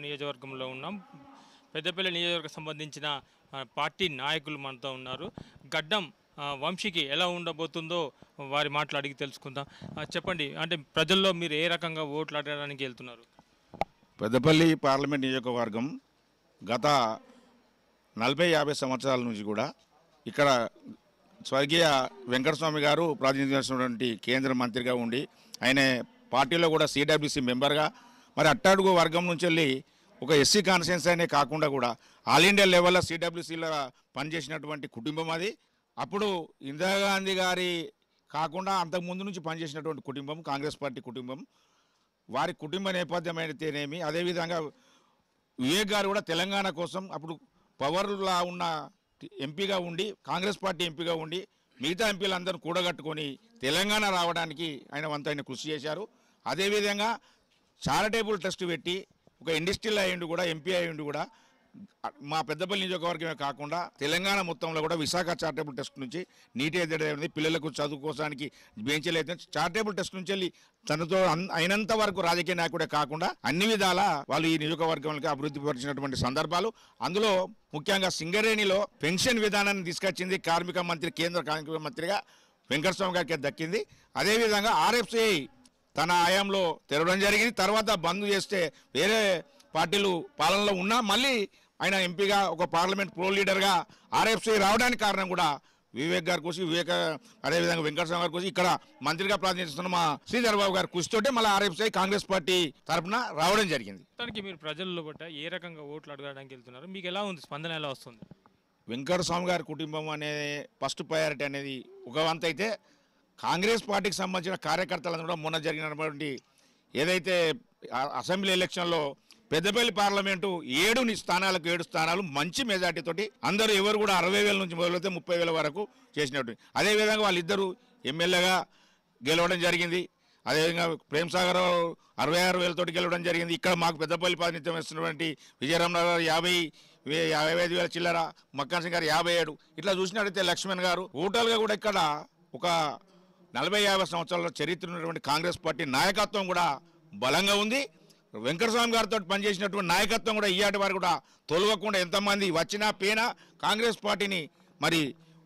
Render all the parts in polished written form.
నియోజకవర్గంలో ఉన్నాం. పెద్దపల్లి నియోజకవర్గం సంబంధించిన పార్టీ నాయకులు మనతో ఉన్నారు. గడ్డం వంశీకి ఎలా ఉండబోతుందో వారి మాటలు అడిగి తెలుసుకుందాం. చెప్పండి, అంటే ప్రజల్లో మీరు ఏ రకంగా ఓట్లు అడగడానికి వెళ్తున్నారు? పెద్దపల్లి పార్లమెంట్ నియోజకవర్గం గత 40-50 సంవత్సరాల నుంచి కూడా ఇక్కడ స్వర్గీయ వెంకటస్వామి గారు ప్రాతినిధ్యం చేసినటువంటి కేంద్ర మంత్రిగా ఉండి ఆయన పార్టీలో కూడా సిడబ్ల్యూసి మెంబర్గా మరి అట్టడుగు వర్గం నుంచి వెళ్ళి ఒక ఎస్సీ కాన్స్టిట్యున్సీ అనే కాకుండా కూడా ఆల్ ఇండియా లెవెల్లో సిడబ్ల్యూసీలో పనిచేసినటువంటి కుటుంబం అది. అప్పుడు ఇందిరాగాంధీ గారి కాకుండా అంతకుముందు నుంచి పనిచేసినటువంటి కుటుంబం కాంగ్రెస్ పార్టీ కుటుంబం. వారి కుటుంబ నేపథ్యం అయితేనేమి, అదేవిధంగా వివేక్ గారు కూడా తెలంగాణ కోసం అప్పుడు పవర్లా ఉన్న ఎంపీగా ఉండి కాంగ్రెస్ పార్టీ ఎంపీగా ఉండి మిగతా ఎంపీలందరూ కూడగట్టుకొని తెలంగాణ రావడానికి ఆయన కృషి చేశారు. అదేవిధంగా చారిటబుల్ ట్రస్ట్ పెట్టి ఒక ఇండస్ట్రియల్ అయ్యిండు కూడా ఎంపీ అయ్యిండు కూడా మా పెద్దపల్లి నియోజకవర్గమే కాకుండా తెలంగాణ మొత్తంలో కూడా విశాఖ చారిటబుల్ ట్రస్ట్ నుంచి నీటి ఎద్దడి పిల్లలకు చదువుకోవడానికి బెంచీలు అయితే చారిటబుల్ ట్రస్ట్ నుంచి వెళ్ళి తనతో అయినంత వరకు రాజకీయ నాయకుడే కాకుండా అన్ని విధాల వాళ్ళు ఈ నియోజకవర్గానికి అభివృద్ధి పరిచినటువంటి సందర్భాలు. అందులో ముఖ్యంగా సింగరేణిలో పెన్షన్ విధానాన్ని తీసుకొచ్చింది కార్మిక మంత్రి, కేంద్ర కార్మిక మంత్రిగా వెంకటస్వామి గారికి దక్కింది. అదేవిధంగా ఆర్ఎఫ్సిఐ తన హయాంలో తెరవడం జరిగింది. తర్వాత బంద్ చేస్తే వేరే పార్టీలు పాలనలో ఉన్నా మళ్ళీ ఆయన ఎంపీగా ఒక పార్లమెంట్ ప్రో లీడర్గా ఆర్ఎఫ్సిఐ రావడానికి కారణం కూడా వివేక్ గారి కృషి, అదేవిధంగా వెంకటస్వామి గారి కృషి, ఇక్కడ మంత్రిగా ప్రాతినిధిస్తున్న మా శ్రీధర్ బాబు గారి కృషితోటే మళ్ళీ ఆర్ఎఫ్సిఐ కాంగ్రెస్ పార్టీ తరఫున రావడం జరిగింది. దానికి మీరు ప్రజల్లో బట్ట ఏ రకంగా ఓట్లు అడగడానికి వెళ్తున్నారు? మీకు ఎలా ఉంది, స్పందన ఎలా వస్తుంది? వెంకటస్వామి గారి కుటుంబం అనే ఫస్ట్ ప్రయారిటీ అనేది ఒక వంత అయితే, కాంగ్రెస్ పార్టీకి సంబంధించిన కార్యకర్తలను కూడా మొన్న జరిగినటువంటి ఏదైతే అసెంబ్లీ ఎలక్షన్లో పెద్దపల్లి పార్లమెంటు 7 స్థానాలు మంచి మెజార్టీతోటి అందరూ ఎవరు కూడా 60,000 నుంచి మొదలైతే 30,000 వరకు చేసినట్టు. అదేవిధంగా వాళ్ళిద్దరూ ఎమ్మెల్యేగా గెలవడం జరిగింది. అదేవిధంగా ప్రేమ్సాగర్ 66,000 తోటి గెలవడం జరిగింది. ఇక్కడ మాకు పెద్దపల్లి ప్రాతినిధ్యం ఇస్తున్నటువంటి విజయరామరావు గారు 55,000 చిల్లర, మక్కన్ సింగ్ గారు 57. ఇట్లా చూసినట్టయితే లక్ష్మణ్ గారు ఓటర్గా కూడా ఇక్కడ ఒక 40-50 సంవత్సరాల చరిత్ర ఉన్నటువంటి కాంగ్రెస్ పార్టీ నాయకత్వం కూడా బలంగా ఉంది. వెంకటస్వామి గారితో పనిచేసినటువంటి నాయకత్వం కూడా ఈయాటి వారు కూడా తొలగకుండా ఎంతమంది వచ్చినా పేనా కాంగ్రెస్ పార్టీని మరి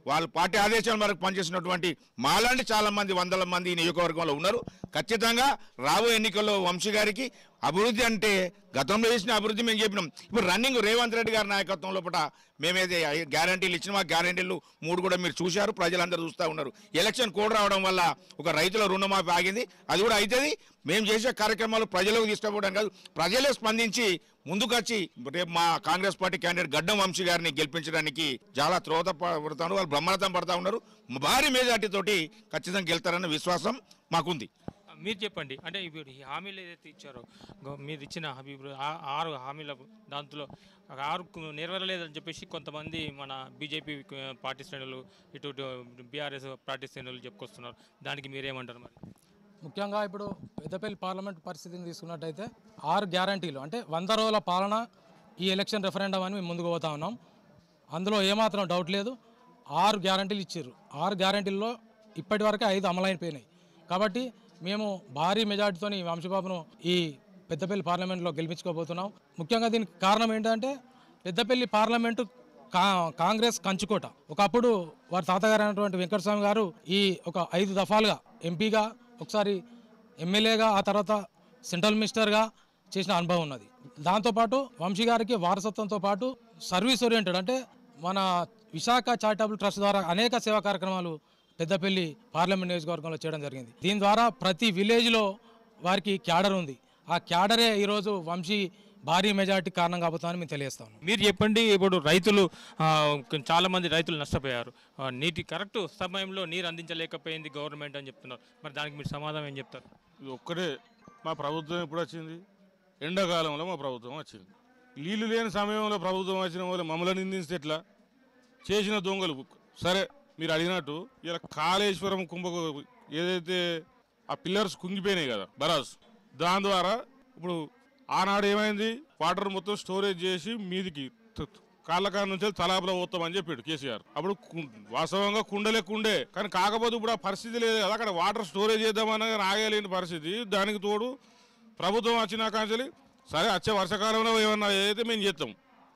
వాళ్ళ పార్టీ ఆదేశాల వరకు పనిచేసినటువంటి మాలాంటి చాలామంది వందల మంది ఈ నియోజకవర్గంలో ఉన్నారు. ఖచ్చితంగా రాబోయే ఎన్నికల్లో వంశీ గారికి అభివృద్ధి అంటే గతంలో చేసిన అభివృద్ధి మేము చెప్పినాం. ఇప్పుడు రన్నింగ్ రేవంత్ రెడ్డి గారి నాయకత్వం లోపల మేమైతే గ్యారంటీలు ఇచ్చిన గ్యారంటీలు 3 కూడా మీరు చూశారు, ప్రజలందరూ చూస్తూ ఉన్నారు. ఎలక్షన్ కోడ్ రావడం వల్ల ఒక రైతుల రుణమాఫీ ఆగింది, అది కూడా అవుతుంది. మేము చేసే కార్యక్రమాలు ప్రజలకు తీసుకుపోవడం కాదు, ప్రజలే స్పందించి ముందుకొచ్చి రేపు మా కాంగ్రెస్ పార్టీ క్యాండిడేట్ గడ్డం వంశీ గారిని గెలిపించడానికి చాలా త్రోత పడుతున్నారు, వాళ్ళు బ్రహ్మరథం పడతా ఉన్నారు. భారీ మెజార్టీతోటి ఖచ్చితంగా గెలుతారన్న విశ్వాసం మాకుంది. మీరు చెప్పండి, అంటే ఇప్పుడు ఈ హామీలు ఏదైతే ఇచ్చారో మీరు ఇచ్చిన 6 హామీల దాంట్లో 6 నెరవేరలేదని చెప్పేసి కొంతమంది మన బీజేపీ పార్టీ శ్రేణులు, ఇటు బీఆర్ఎస్ పార్టీ శ్రేణులు చెప్పుకొస్తున్నారు. దానికి మీరేమంటారు? మరి ముఖ్యంగా ఇప్పుడు పెద్దపల్లి పార్లమెంట్ పరిస్థితిని తీసుకున్నట్టయితే 6 గ్యారంటీలు అంటే 100 రోజుల పాలన ఈ ఎలక్షన్ రెఫరెండం అని మేము ముందుకు పోతా ఉన్నాం. అందులో ఏమాత్రం డౌట్ లేదు. 6 గ్యారంటీలు ఇచ్చారు. 6 గ్యారంటీల్లో ఇప్పటి వరకు 5 అమలైపోయినాయి. కాబట్టి మేము భారీ మెజార్టీతో వంశీబాబును ఈ పెద్దపల్లి పార్లమెంట్లో గెలిపించుకోబోతున్నాం. ముఖ్యంగా దీనికి కారణం ఏంటంటే పెద్దపల్లి పార్లమెంటు కాంగ్రెస్ కంచుకోట. ఒకప్పుడు వారి తాతగారు అయినటువంటి వెంకటస్వామి గారు ఈ ఒక 5 దఫాలుగా ఎంపీగా, ఒకసారి ఎమ్మెల్యేగా, ఆ తర్వాత సెంట్రల్ మినిస్టర్గా చేసిన అనుభవం ఉన్నది. దాంతోపాటు వంశీ గారికి వారసత్వంతో పాటు సర్వీస్ ఓరియంటెడ్ అంటే మన విశాఖ చారిటబుల్ ట్రస్ట్ ద్వారా అనేక సేవా కార్యక్రమాలు పెద్దపల్లి పార్లమెంట్ నియోజకవర్గంలో చేయడం జరిగింది. దీని ద్వారా ప్రతి విలేజ్లో వారికి క్యాడర్ ఉంది. ఆ క్యాడరే ఈరోజు వంశీ భారీ మెజార్టీ కారణం కాబోతుందని మేము తెలియస్తాము. మీరు చెప్పండి, ఇప్పుడు రైతులు చాలామంది రైతులు నష్టపోయారు. నీటి కరెక్ట్ సమయంలో నీరు అందించలేకపోయింది గవర్నమెంట్ అని చెప్తున్నారు. మరి దానికి మీరు సమాధానం ఏం చెప్తారు? ఇది ఒక్కటే, మా ప్రభుత్వం ఎప్పుడు వచ్చింది? ఎండాకాలంలో మా ప్రభుత్వం వచ్చింది. నీళ్లు లేని సమయంలో ప్రభుత్వం వచ్చిన వాళ్ళు మమ్మల్ని నిందిస్తే ఎట్లా? చేసిన దొంగలు సరే, మీరు అడిగినట్టు ఇలా కాళేశ్వరం ఏదైతే ఆ పిల్లర్స్ కుంగిపోయినాయి కదా బరాజ్, దాని ద్వారా ఇప్పుడు ఆనాడు ఏమైంది, వాటర్ మొత్తం స్టోరేజ్ చేసి మీదికి కాళ్ళకాడ నుంచి తలాపులో పోతామని చెప్పాడు కేసీఆర్. అప్పుడు వాస్తవంగా కుండే కానీ కాకపోతే ఇప్పుడు ఆ పరిస్థితి లేదు కదా, అక్కడ వాటర్ స్టోరేజ్ చేద్దామన్నా ఆగలేని పరిస్థితి. దానికి తోడు ప్రభుత్వం వచ్చినాక సరే వచ్చే వర్షాకాలంలో ఏమన్నా ఏదైతే మేము చేస్తాం.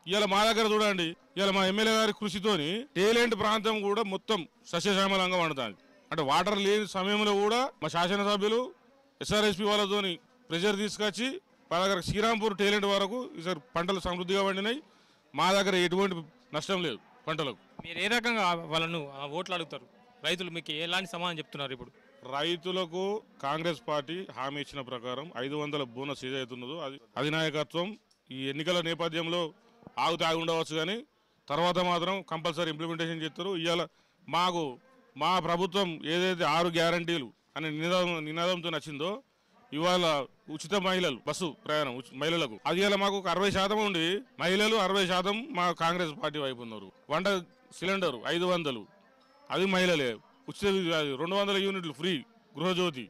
ఇవాళ మా దగ్గర చూడండి, ఇవాళ మా ఎమ్మెల్యే గారి కృషితోని టేలెంట్ ప్రాంతం కూడా మొత్తం సస్యశ్యామలంగా వండుతుంది. అంటే వాటర్ లేని సమయంలో కూడా మా శాసనసభ్యులు SRSP వాళ్ళతోని ప్రెషర్ తీసుకొచ్చి మా దగ్గర శ్రీరాంపూర్ టేలెంట్ వరకు ఈసారి పంటలు సమృద్ధిగా పండినాయి. మా దగ్గర ఎటువంటి నష్టం లేదు పంటలకు. మీరు ఏ రకంగా వాళ్ళను ఓట్లు అడుగుతారు? రైతులు మీకు ఎలాంటి సమాధానం చెప్తున్నారు ఇప్పుడు? రైతులకు కాంగ్రెస్ పార్టీ హామీ ఇచ్చిన ప్రకారం 500 బోనస్ ఏదైతున్నదో అది అధినాయకత్వం ఈ ఎన్నికల నేపథ్యంలో ఆగి ఉండవచ్చు, కానీ తర్వాత మాత్రం కంపల్సరీ ఇంప్లిమెంటేషన్ చేస్తారు. ఇవాళ మాకు మా ప్రభుత్వం ఏదైతే 6 గ్యారంటీలు అనే నినాదంతో నచ్చిందో, ఇవాళ ఉచిత మహిళలు బస్సు ప్రయాణం మహిళలకు అది ఇవాళ మాకు 60% ఉండి మహిళలు 60% మా కాంగ్రెస్ పార్టీ వైపు ఉన్నారు. వంట సిలిండరు 500 అది మహిళలే. ఉచిత 200 యూనిట్లు ఫ్రీ గృహజ్యోతి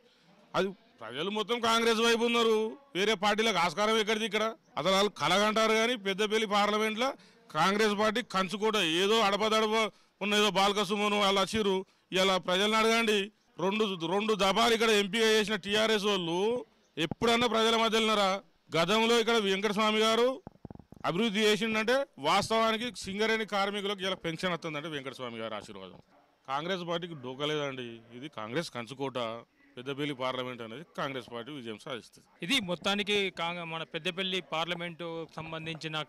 అది ప్రజలు మొత్తం కాంగ్రెస్ వైపు ఉన్నారు. వేరే పార్టీలకు ఆస్కారం ఎక్కడిది ఇక్కడ? అసలు వాళ్ళు కలగంటారు, కానీ పెద్దపల్లి పార్లమెంట్లో కాంగ్రెస్ పార్టీ కంచుకోట ఏదో అడపదడప ఉన్న ఏదో బాలకసుమను వాళ్ళు వచ్చిర్రు. ఇలా ప్రజలను అడగండి, రెండు దఫాలు ఇక్కడ ఎంపీగా చేసిన TRS వాళ్ళు ఎప్పుడన్నా ప్రజల మధ్యలోన్నారా? గతంలో ఇక్కడ వెంకటస్వామి గారు అభివృద్ధి చేసిందంటే వాస్తవానికి సింగరేణి కార్మికులకు ఇలా పెన్షన్ వస్తుందంటే వెంకటస్వామి గారు ఆశీర్వాదం. కాంగ్రెస్ పార్టీకి డోకలేదండి. ఇది కాంగ్రెస్ కంచుకోట. పెద్దపల్లి పార్లమెంట్ అనేది కాంగ్రెస్ పార్టీ విజయం సాధిస్తుంది. ఇది మొత్తానికి మన పెద్దపల్లి పార్లమెంటు సంబంధించిన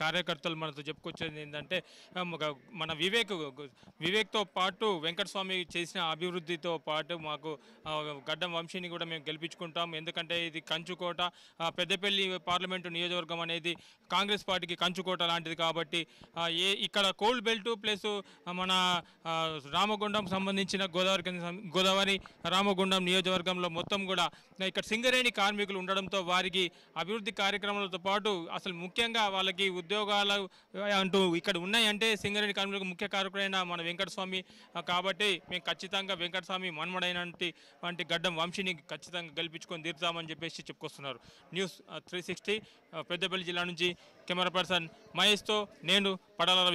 కార్యకర్తలు మనతో చెప్పుకొచ్చేది ఏంటంటే మన వివేక్తో పాటు వెంకటస్వామి చేసిన అభివృద్ధితో పాటు మాకు గడ్డం వంశీని కూడా మేము గెలిపించుకుంటాం. ఎందుకంటే ఇది కంచుకోట, పెద్దపల్లి పార్లమెంటు నియోజకవర్గం అనేది కాంగ్రెస్ పార్టీకి కంచుకోట లాంటిది. కాబట్టి ఇక్కడ కోల్డ్ బెల్ట్ ప్లస్ మన రామగుండం సంబంధించిన గోదావరి రామగుండం నియోజకవర్గంలో మొత్తం కూడా ఇక్కడ సింగరేణి కార్మికులు ఉండడంతో వారికి అభివృద్ధి కార్యక్రమాలతో పాటు అసలు ముఖ్యంగా వాళ్ళకి ఉద్యోగాలు అంటూ ఇక్కడ ఉన్నాయంటే సింగరేణి కార్మికులకు ముఖ్య కారకుడైన మన వెంకటస్వామి. కాబట్టి మేము ఖచ్చితంగా వెంకటస్వామి వంటి గడ్డం వంశీని ఖచ్చితంగా గెలిపించుకొని తీరుతామని చెప్పేసి చెప్పుకొస్తున్నారు. న్యూస్ 360 పెద్దపల్లి జిల్లా నుంచి కెమెరా పర్సన్ మహేష్తో నేను పడాల రవి.